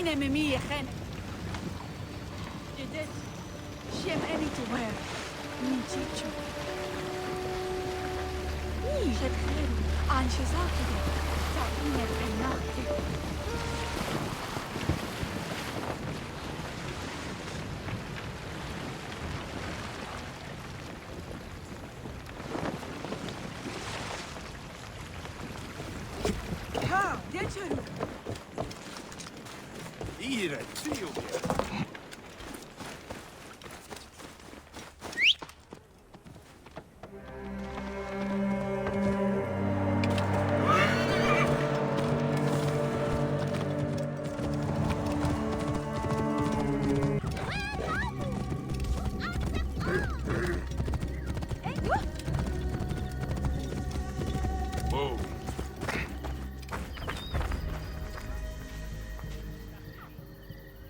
Mine mimi khen. Jedet. Shem any to wear. Min chichu. Ni shed khairu. An shizaki. Ta'ine benati.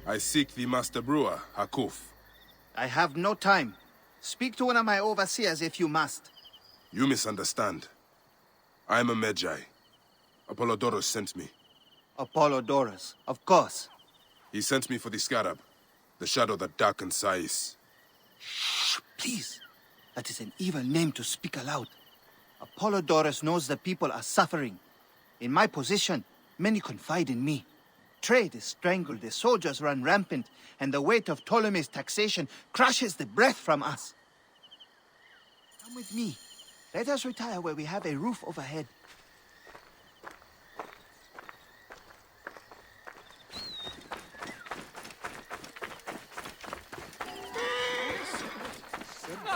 I seek the Master Brewer, Hakuf. I have no time. Speak to one of my overseers if you must. You misunderstand. I am a Magi. Apollodorus sent me. Apollodorus, of course. He sent me for the Scarab, the shadow that darkens Sais. Shh, please. That is an evil name to speak aloud. Apollodorus knows the people are suffering. In my position, many confide in me. Trade is strangled, the soldiers run rampant, and the weight of Ptolemy's taxation crushes the breath from us. Come with me. Let us retire where we have a roof overhead.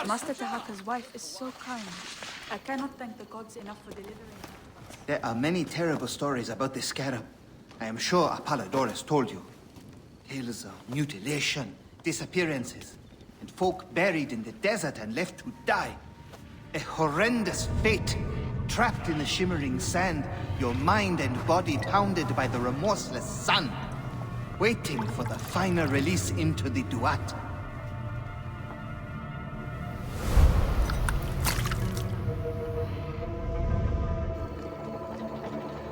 Master Tahaka's wife is so kind. I cannot thank the gods enough for delivering. There are many terrible stories about the Scarab. I am sure Apollodorus told you. Tales of mutilation, disappearances, and folk buried in the desert and left to die. A horrendous fate. Trapped in the shimmering sand, your mind and body pounded by the remorseless sun. Waiting for the final release into the Duat.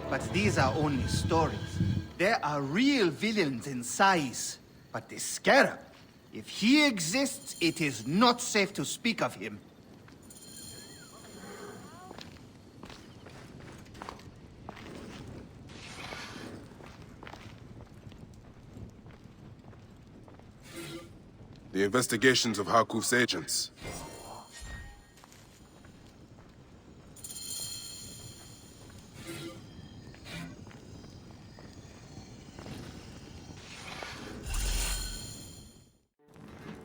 But these are only stories. There are real villains in Sais. But the Scarab, if he exists, it is not safe to speak of him. The investigations of Hakuf's agents.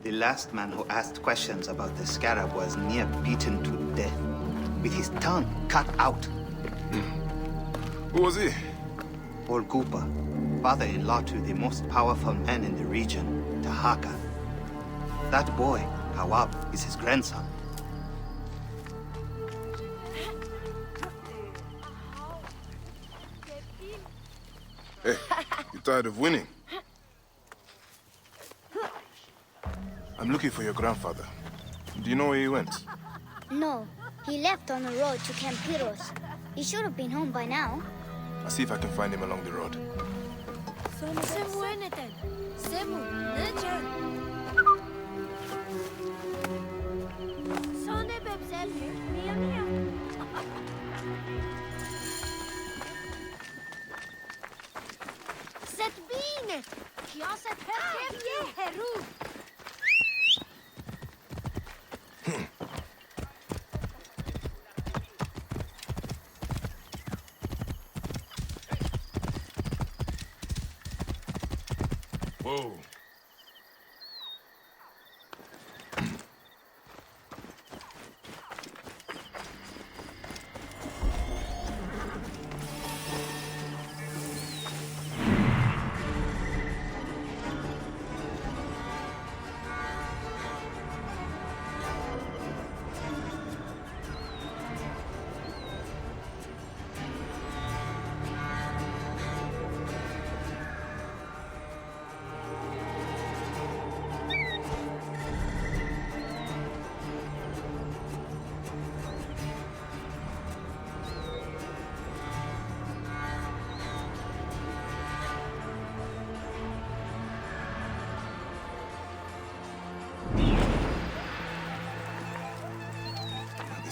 The last man who asked questions about the Scarab was near beaten to death, with his tongue cut out. Who was he? Orgupa, father-in-law to the most powerful man in the region, Tahaka. That boy, Kawab, is his grandson. Hey, you tired of winning? I'm looking for your grandfather. Do you know where he went? No, he left on the road to Campiros. He should have been home by now. I'll see if I can find him along the road. Whoa.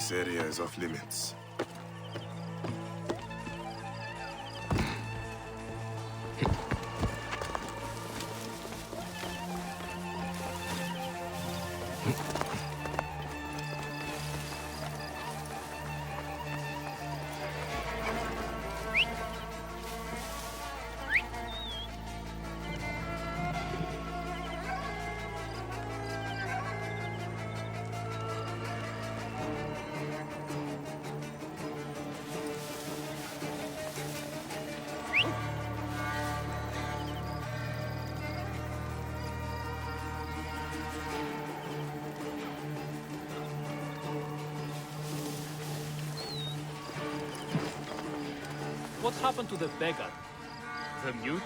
This area is off limits. What happened to the beggar? The mute?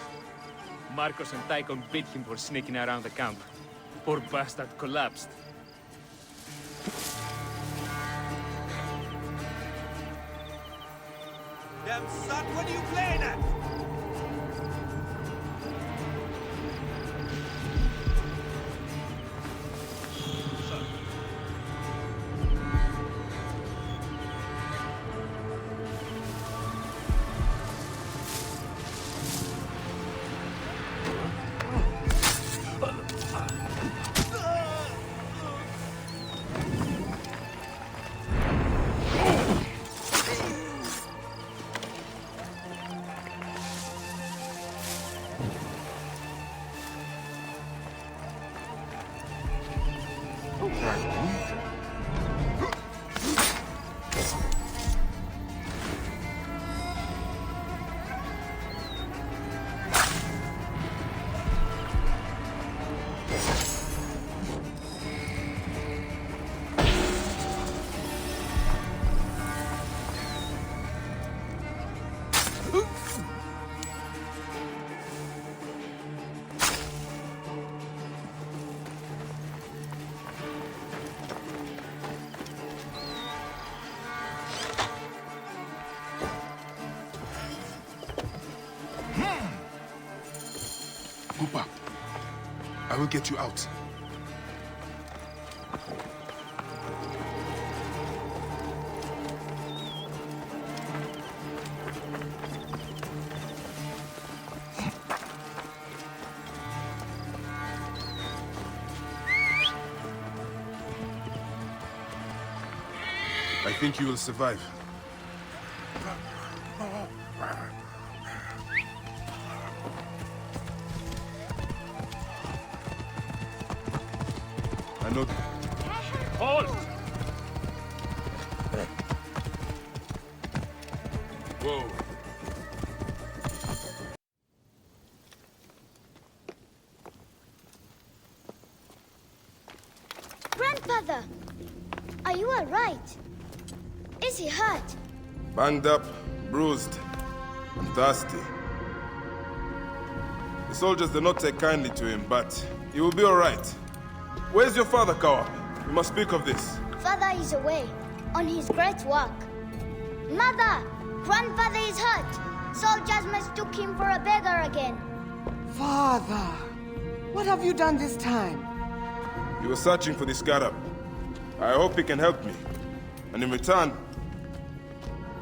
Marcos and Tychon beat him for sneaking around the camp. Poor bastard collapsed. Damn son, what are you playing at? Pupa, I will get you out. I think you will survive. I know. Halt! Whoa. Grandfather, are you all right? Is he hurt? Banged up, bruised, and thirsty. The soldiers did not take kindly to him, but he will be all right. Where's your father, Kawa? We must speak of this. Father is away, on his great work. Mother! Grandfather is hurt! Soldiers mistook him for a beggar again. Father, what have you done this time? He was searching for the scarab. I hope he can help me. And in return,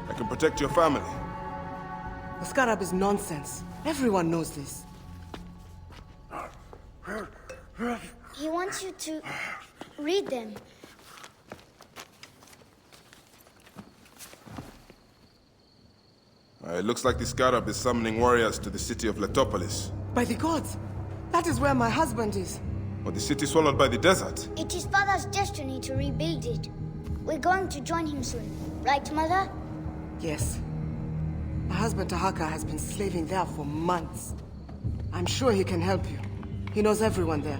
I can protect your family. The scarab is nonsense. Everyone knows this. He wants you to read them. It looks like the scarab is summoning warriors to the city of Letopolis. By the gods, that is where my husband is. Or the city swallowed by the desert. It is Father's destiny to rebuild it. We're going to join him soon. Right, Mother? Yes. My husband Tahaka has been slaving there for months. I'm sure he can help you. He knows everyone there.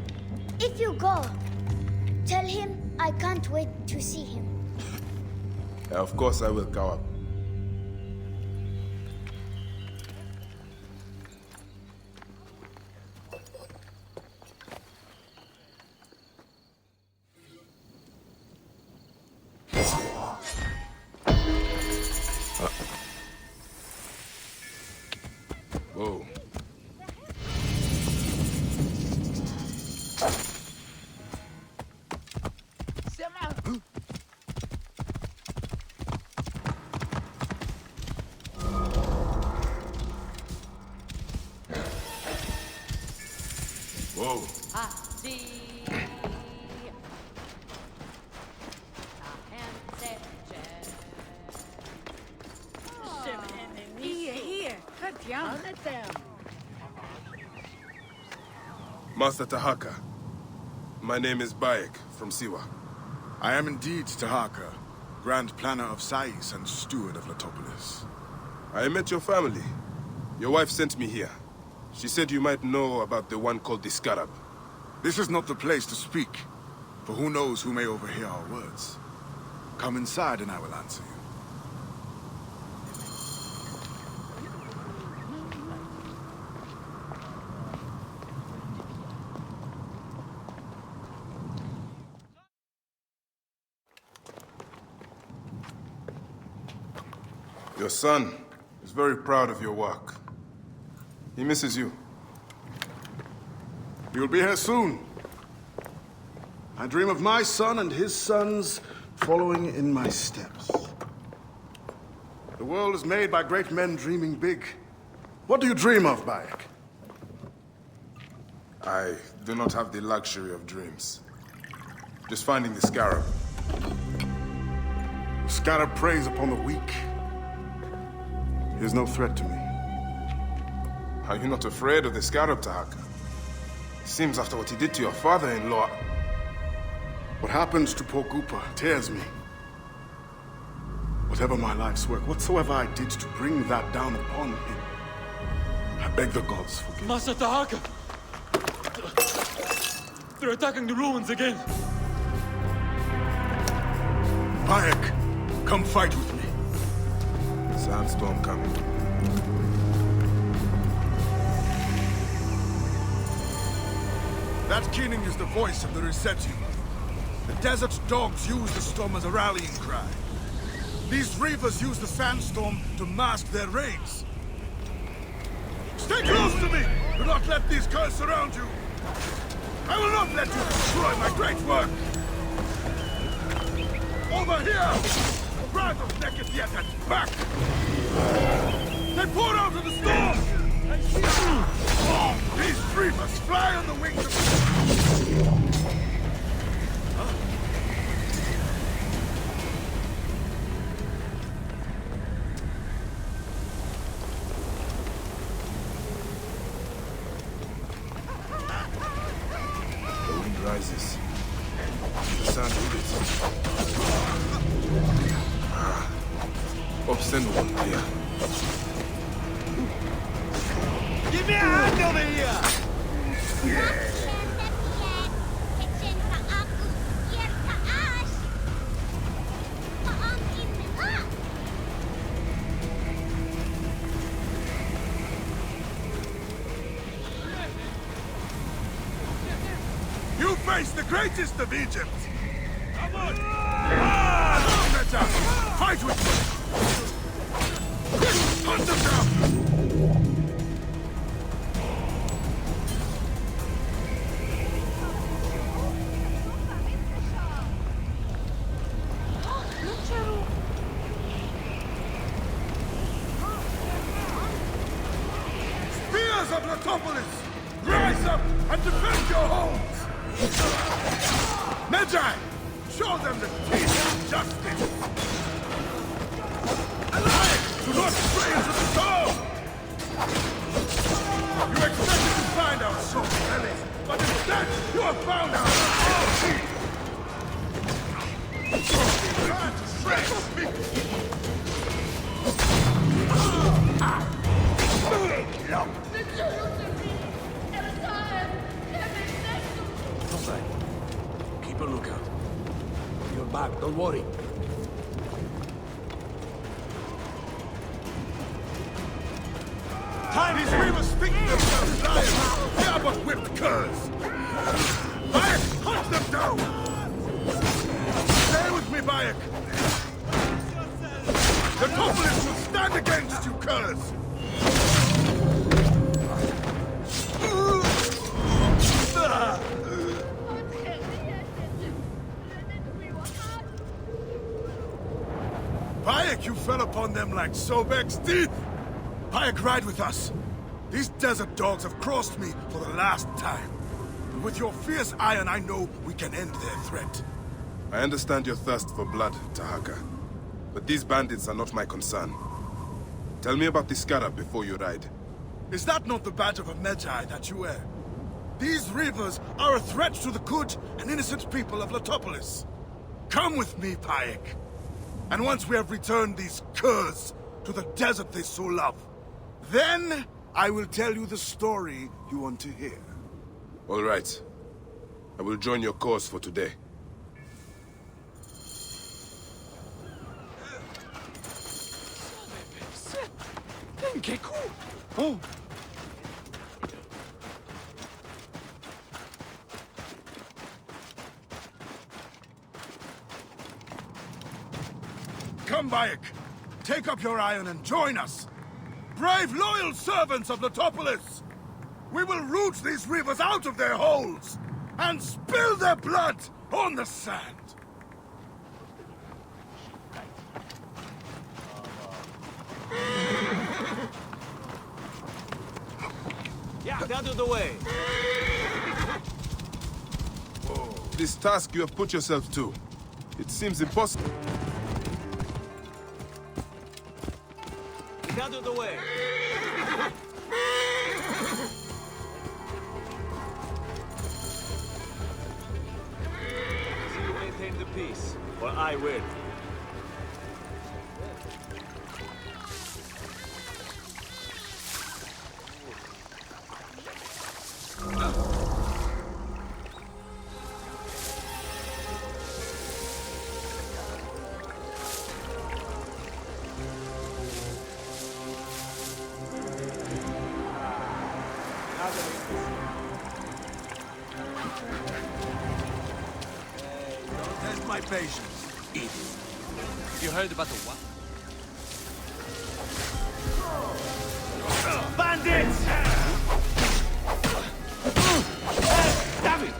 If you go, tell him I can't wait to see him. Of course I will, Kawa. Whoa. Whoa. Here. Cut down. Master Tahaka. My name is Bayek from Siwa. I am indeed Tahaka, Grand Planner of Sais and Steward of Latopolis. I met your family. Your wife sent me here. She said you might know about the one called the Scarab. This is not the place to speak, for who knows who may overhear our words. Come inside and I will answer you. Your son is very proud of your work. He misses you. You'll be here soon. I dream of my son and his sons following in my steps. The world is made by great men dreaming big. What do you dream of, Bayek? I do not have the luxury of dreams. Just finding the Scarab. The Scarab preys upon the weak. He is no threat to me. Are you not afraid of the Scarab, Tahaka? It seems after what he did to your father-in-law... What happens to poor Gupa tears me. Whatever my life's work, whatsoever I did to bring that down upon him, I beg the gods forgive. Master Tahaka! They're attacking the ruins again! Bayek, come fight with me. Sandstorm coming. That keening is the voice of the Resetti. The desert dogs use the storm as a rallying cry. These reavers use the sandstorm to mask their raids. Stay close to me! Do not let these curs surround you! I will not let you destroy my great work! Over here! The wrath of Naked yet at back! They pour out of the storm! These reavers fly on the wings of... Rises. The sound of it. Send one here. Give me a hand over here! You face the greatest of Egypt! Come on! Meta! Fight with me! Hunt them down! Spears of Latopolis! Rise up and defend your homes! Magi! Show them the teeth of justice! Alive! Do not stray into the storm! You expected to find our soul bellies, but instead you have found our teeth! Try to shred me! Keep a lookout. You're back, don't worry. These reavers think themselves lions! They are but whipped curs! Bayek, hunt them down! Stay with me, Bayek! The Topolins will stand against you, curs! Bayek, you fell upon them like Sobek's teeth! Bayek, ride with us! These desert dogs have crossed me for the last time. With your fierce iron, I know we can end their threat. I understand your thirst for blood, Tahaka. But these bandits are not my concern. Tell me about the scarab before you ride. Is that not the badge of a Medjay that you wear? These reavers are a threat to the good and innocent people of Letopolis. Come with me, Paik. And once we have returned these curs to the desert they so love, then I will tell you the story you want to hear. All right. I will join your cause for today. Oh, Come, Bayek. Take up your iron and join us. Brave, loyal servants of Letopolis! We will root these reavers out of their holes and spill their blood on the sand. yeah, out of the way. This task you have put yourself to, it seems impossible. Out of the way. See you maintain the peace, or I will. Test my patience. Idiot. You heard about the what? Bandits! David!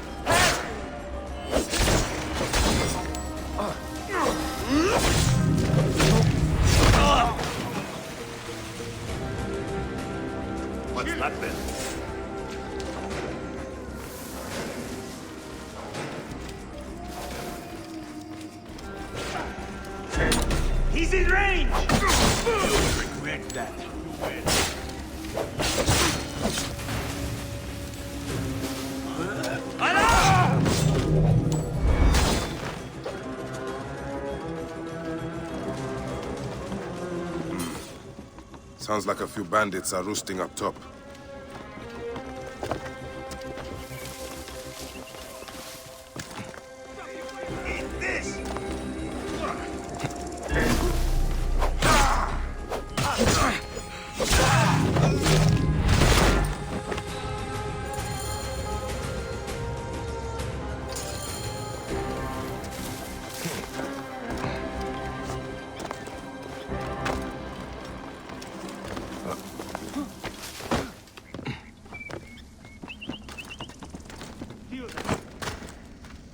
What's that then? He's in range! You'll regret that. Sounds like a few bandits are roosting up top. Eat this!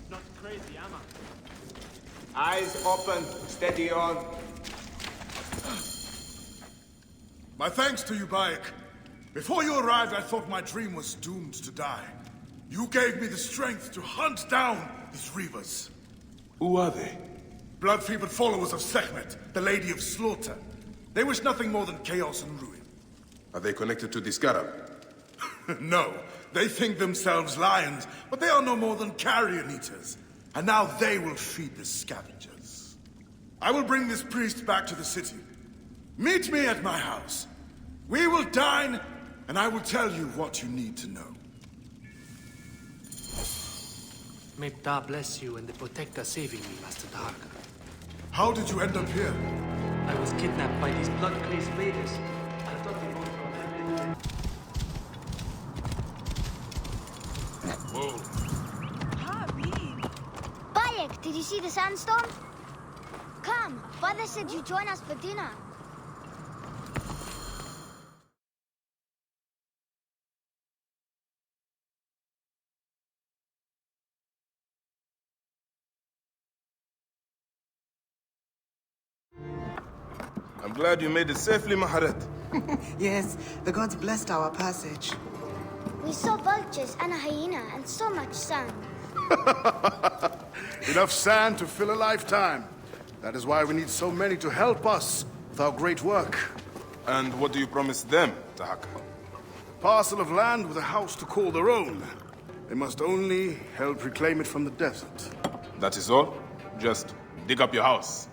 Not crazy, am Eyes open, steady on. My thanks to you, Bayek. Before you arrived, I thought my dream was doomed to die. You gave me the strength to hunt down these reavers. Who are they? Blood-fevered followers of Sekhmet, the Lady of Slaughter. They wish nothing more than chaos and ruin. Are they connected to the scarab? No, they think themselves lions, but they are no more than carrion eaters. And now they will feed the scavengers. I will bring this priest back to the city. Meet me at my house. We will dine, and I will tell you what you need to know. May Ta bless you and the Protector saving me, Master Tahaka. How did you end up here? I was kidnapped by these blood-crazed raiders. I thought they would Bayek, did you see the sandstorm? Come, Father said you join us for dinner. I'm glad you made it safely, Maharet. Yes, the gods blessed our passage. We saw vultures and a hyena and so much sand. Enough sand to fill a lifetime. That is why we need so many to help us with our great work. And what do you promise them, Tahaka? Parcel of land with a house to call their own. They must only help reclaim it from the desert. That is all? Just dig up your house.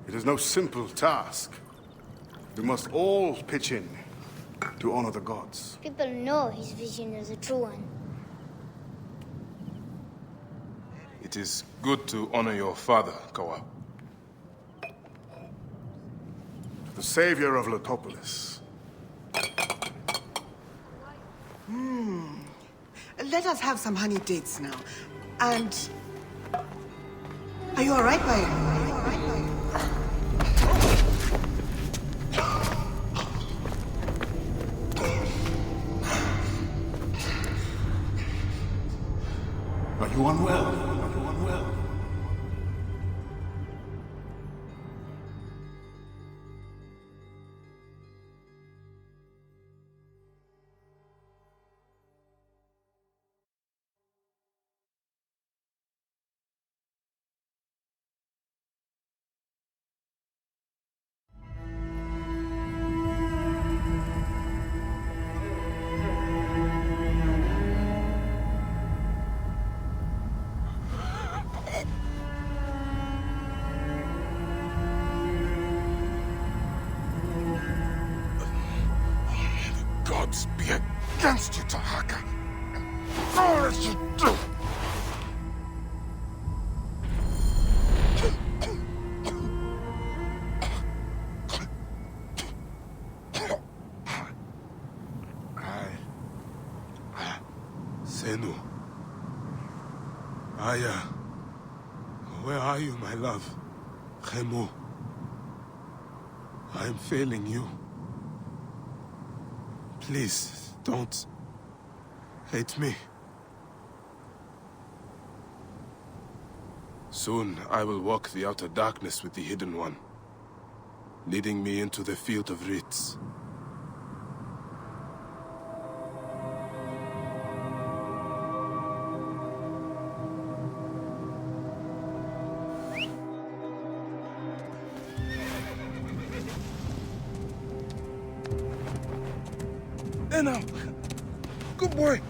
It is no simple task. We must all pitch in to honor the gods. People know his vision is a true one. It is good to honor your father, Kawa. The savior of Letopolis. Let us have some honey dates now. And... Are you alright, Bayan? Are you unwell? Gods be against you, Tahaka. All that you do. Senu. Aya. Where are you, my love? Khemu. I am failing you. Please, don't hate me. Soon, I will walk the outer darkness with the Hidden One, leading me into the field of Ritz. Now, good boy.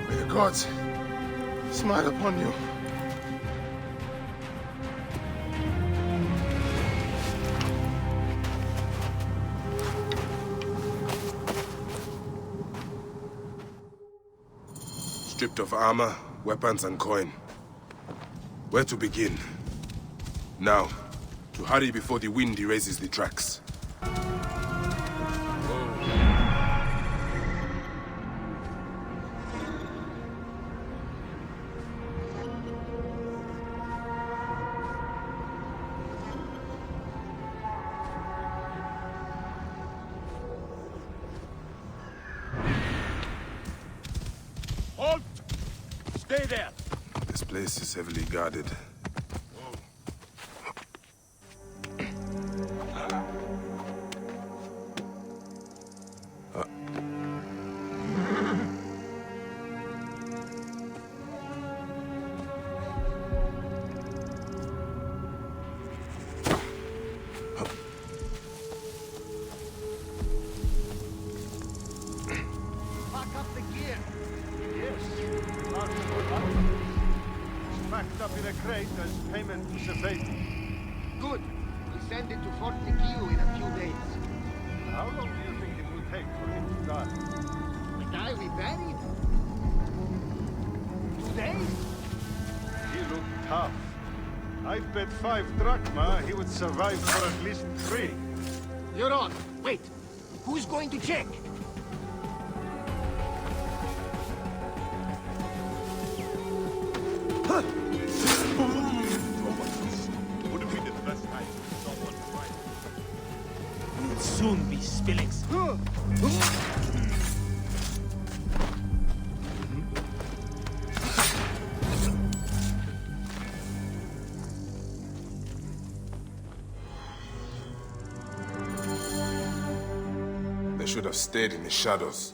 May the gods smile upon you. Stripped of armor, weapons, and coin. Where to begin? Now, to hurry before the wind erases the tracks. Halt! Stay there! This place is heavily guarded. Pack up the gear! Yes, it's packed up in a crate as payment to Sefeiti. Good. We'll send it to Fort Nikiu in a few days. How long do you think it will take for him to die? The guy we buried? 2 days? He looked tough. I bet 5 drachma he would survive for at least 3. You're on. Wait. Who's going to check? Would have been the best time for someone to fight. soon be spillings. They should have stayed in the shadows.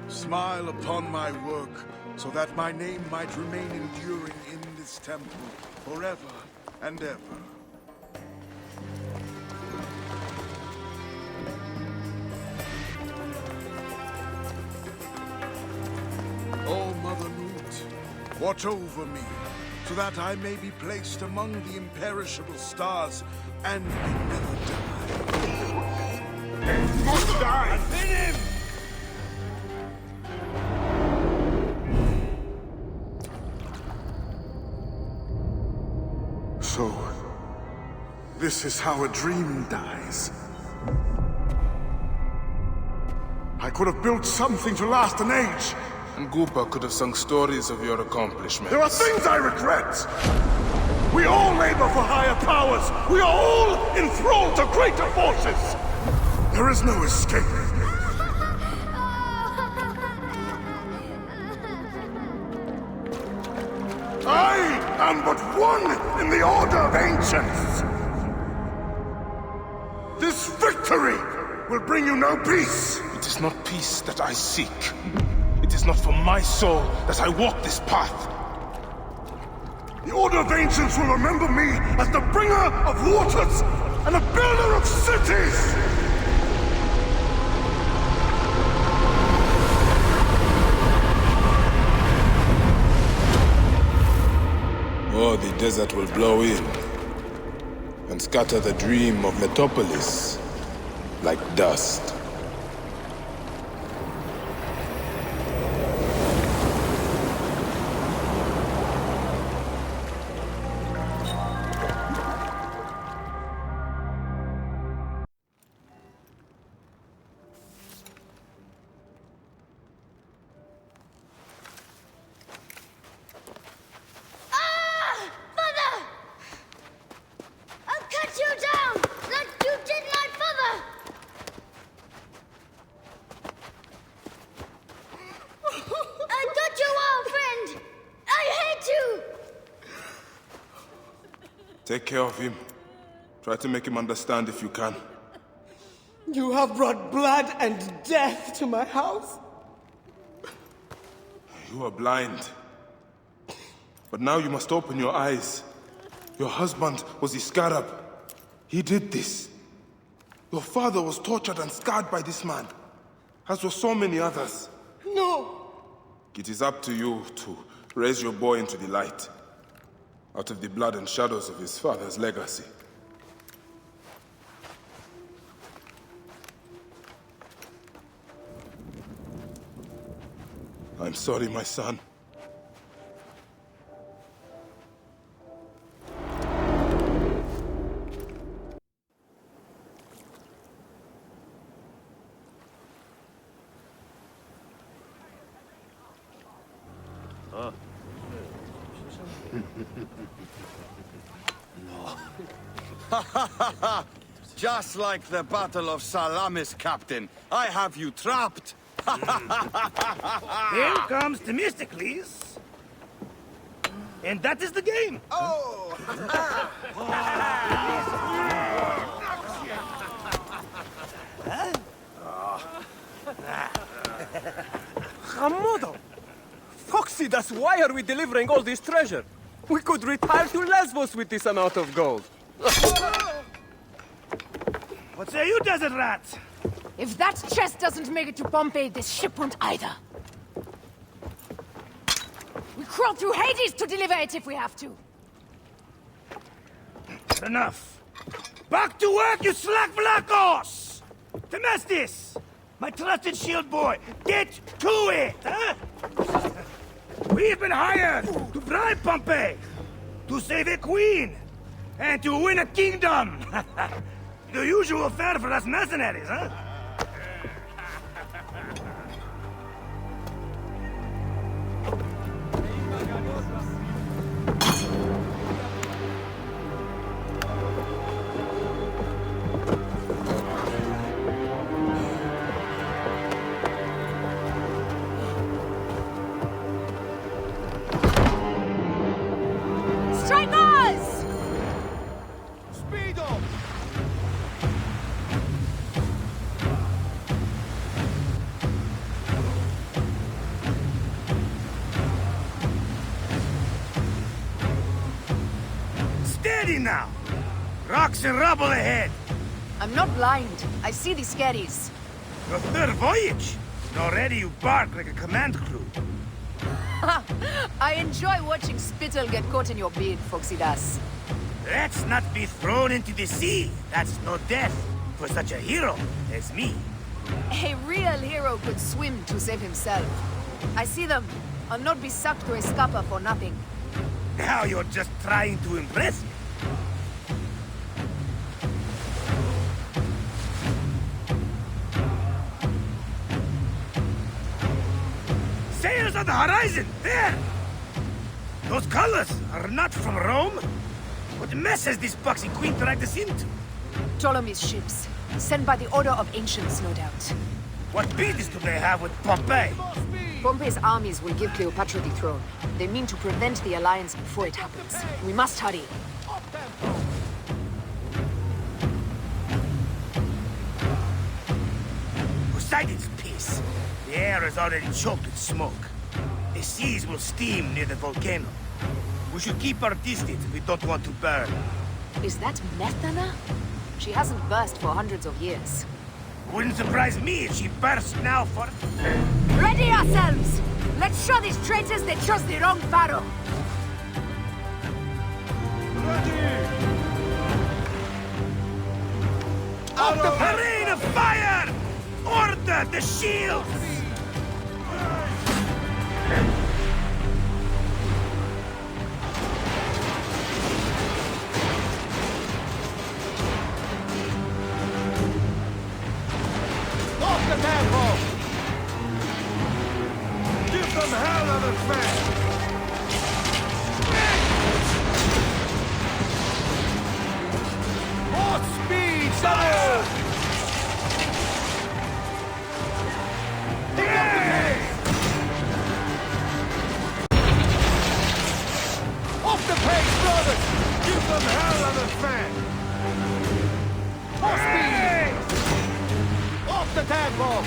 Smile upon my work, so that my name might remain enduring in this temple forever and ever. O Mother Newt, watch over me, so that I may be placed among the imperishable stars and may never die. Die! Hit him! So, this is how a dream dies. I could have built something to last an age. And Goopa could have sung stories of your accomplishments. There are things I regret. We all labor for higher powers. We are all enthralled to greater forces. There is no escape. I am but one in the Order of Ancients. This victory will bring you no peace. It is not peace that I seek. It is not for my soul that I walk this path. The Order of Ancients will remember me as the bringer of waters and the builder of cities! Or the desert will blow in and scatter the dream of Metropolis like dust. Take care of him. Try to make him understand if you can. You have brought blood and death to my house. You are blind. But now you must open your eyes. Your husband was the Scarab. He did this. Your father was tortured and scarred by this man, as were so many others. No! It is up to you to raise your boy into the light, out of the blood and shadows of his father's legacy. I'm sorry, my son. Just like the Battle of Salamis, Captain. I have you trapped. Here comes Themistocles. And that is the game. Oh! Hamodo! Foxidas, why are we delivering all this treasure? We could retire to Lesbos with this amount of gold. What say you, desert rats? If that chest doesn't make it to Pompeii, this ship won't either. We crawl through Hades to deliver it if we have to. Enough. Back to work, you slack Vlakos! Themestis! My trusted shield boy, get to it, huh? We've been hired to bribe Pompeii, to save a queen, and to win a kingdom. The usual fare for us mercenaries, huh? Strikers! Speed up! Steady now! Rocks and rubble ahead! I'm not blind. I see the scaries. Your third voyage! And already you bark like a command crew. I enjoy watching spittle get caught in your beard, Foxidas. Let's not be thrown into the sea. That's no death for such a hero as me. A real hero could swim to save himself. I see them. I'll not be sucked to a scupper for nothing. Now you're just trying to impress me. Sails on the horizon! There! Those colors are not from Rome. What mess has this boxy queen dragged us into? Ptolemy's ships. Sent by the Order of Ancients, no doubt. What business do they have with Pompeii? Pompey's armies will give Cleopatra the throne. They mean to prevent the alliance before it happens. We must hurry. Poseidon's peace. The air is already choked with smoke. The seas will steam near the volcano. We should keep our distance if we don't want to burn. Is that Methana? She hasn't burst for hundreds of years. Wouldn't surprise me if she bursts now for... Ready ourselves! Let's show these traitors they chose the wrong pharaoh! Out the parade of fire! Order the shields! Off the tempo! Give them hell of a fan! More speed, son! Off the pace, brothers! Give them hell of a fan! More speed! tempo!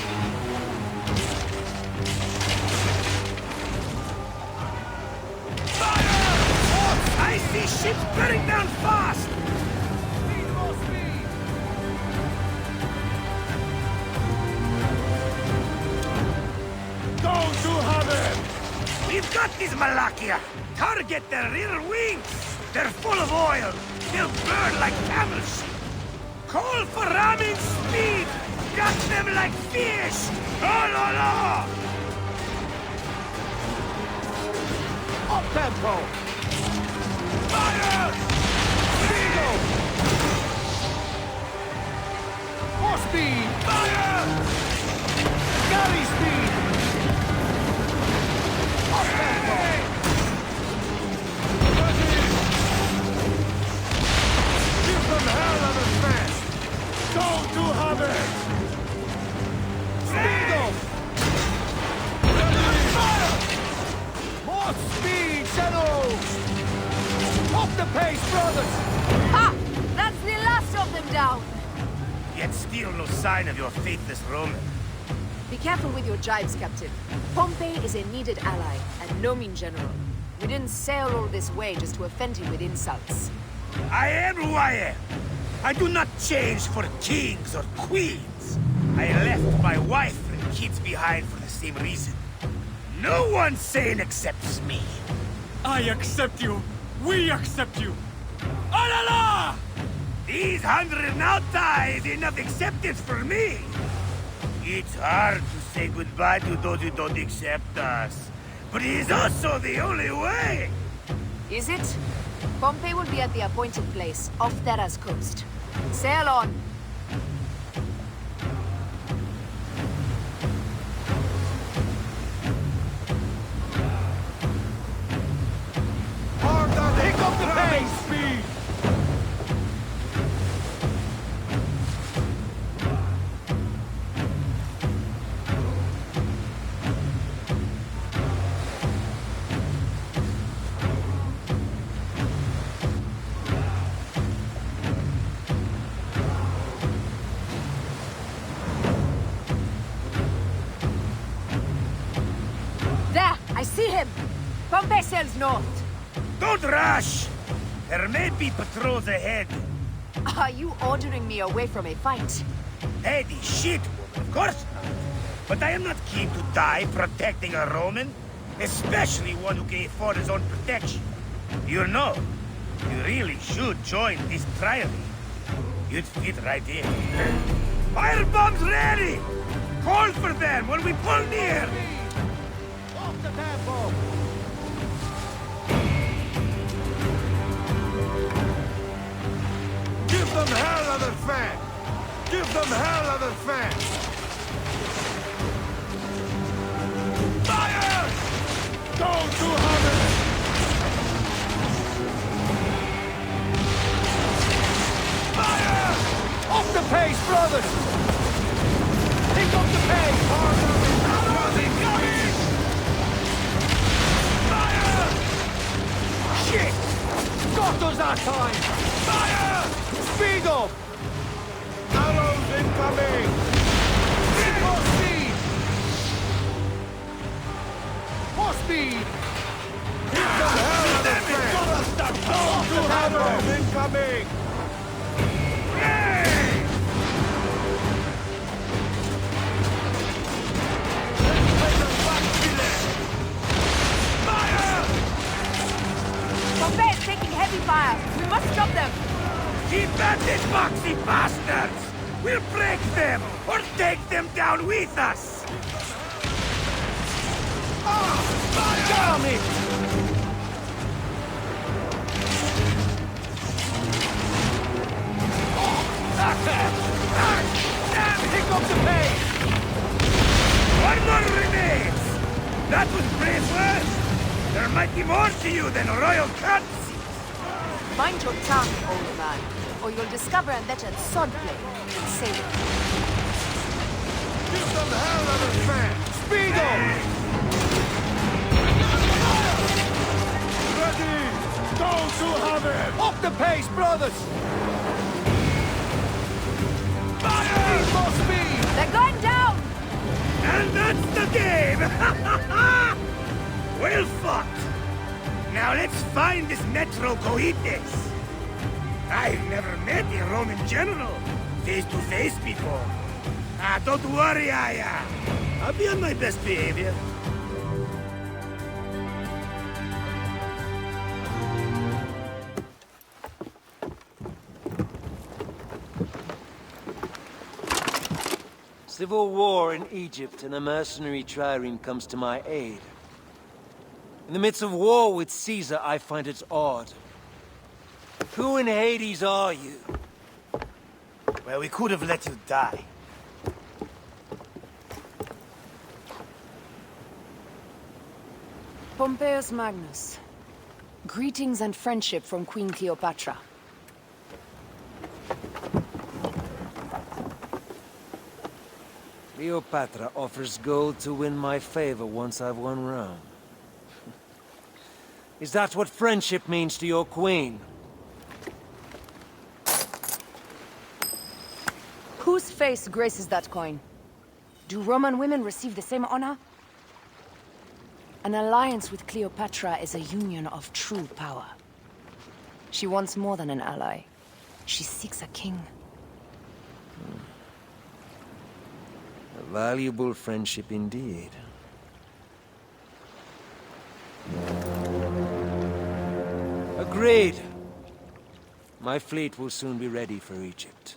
Fire! Oh, I see ships bearing down fast! Those who have it! We've got these Malakia! Target their rear wings! They're full of oil! They'll burn like camel shit! Call for ramming speed! Got them like fish! Oh la la! Up tempo! Fire! Eagle! More speed! Fire! Galley speed! Up tempo! Give them hell and advance! Those who have it! Eagle! Fire! More speed, Shadows! Up the pace, brothers! Ha! That's the last of them down! Yet still no sign of your faithless Roman. Be careful with your jibes, Captain. Pompey is a needed ally, and no mean general. We didn't sail all this way just to offend him with insults. I am who I am. I do not change for kings or queens. I left my wife and kids behind for the same reason. No one sane accepts me. I accept you! We accept you! Alala! These 100 nauta is enough acceptance for me. It's hard to say goodbye to those who don't accept us. But it is also the only way. Is it? Pompey will be at the appointed place, off Terra's coast. Sail on. Pick up the pace! Speed! There! I see him! Pompey sails north. Don't rush! There may be patrols ahead. Are you ordering me away from a fight? Lady shit, woman, of course not. But I am not keen to die protecting a Roman, especially one who can afford his own protection. You know, you really should join this trial. You'd fit right in. Firebombs ready! Call for them when we pull near! Off the tempo! Give them hell and advance! Give them hell and advance! Fire! Those who have it! Fire! Off the pace, brothers! Pick up the pace! Arrows incoming! Fire! Shit! Got us that time! Fire! Speed up! Arrows incoming! More speed! More speed! Give them hell and advance! Those who have it! Incoming! Pompey is taking heavy fire. We must stop them. Keep at it, foxy bastards! We'll break them, or take them down with us! Damn it! Pick up the pace! One more remains! That was brave work! There might be more to you than royal courtesy! Mind your tongue, old man, or you'll discover a better swordplay in sailing. Give them hell and advance! Speed up! Ready! Those who have it! Up the pace, brothers! Fire! Need more speed! They're going down! game! Well fought! Now let's find this Metro Coites. I've never met a Roman general face to face before. Don't worry, I'll be on my best behavior. Civil war in Egypt, and a mercenary trireme comes to my aid. In the midst of war with Caesar, I find it odd. Who in Hades are you? Well, we could have let you die. Pompeius Magnus. Greetings and friendship from Queen Cleopatra. Cleopatra offers gold to win my favor once I've won Rome. Is that what friendship means to your queen? Whose face graces that coin? Do Roman women receive the same honor? An alliance with Cleopatra is a union of true power. She wants more than an ally. She seeks a king. A valuable friendship indeed. Agreed. My fleet will soon be ready for Egypt.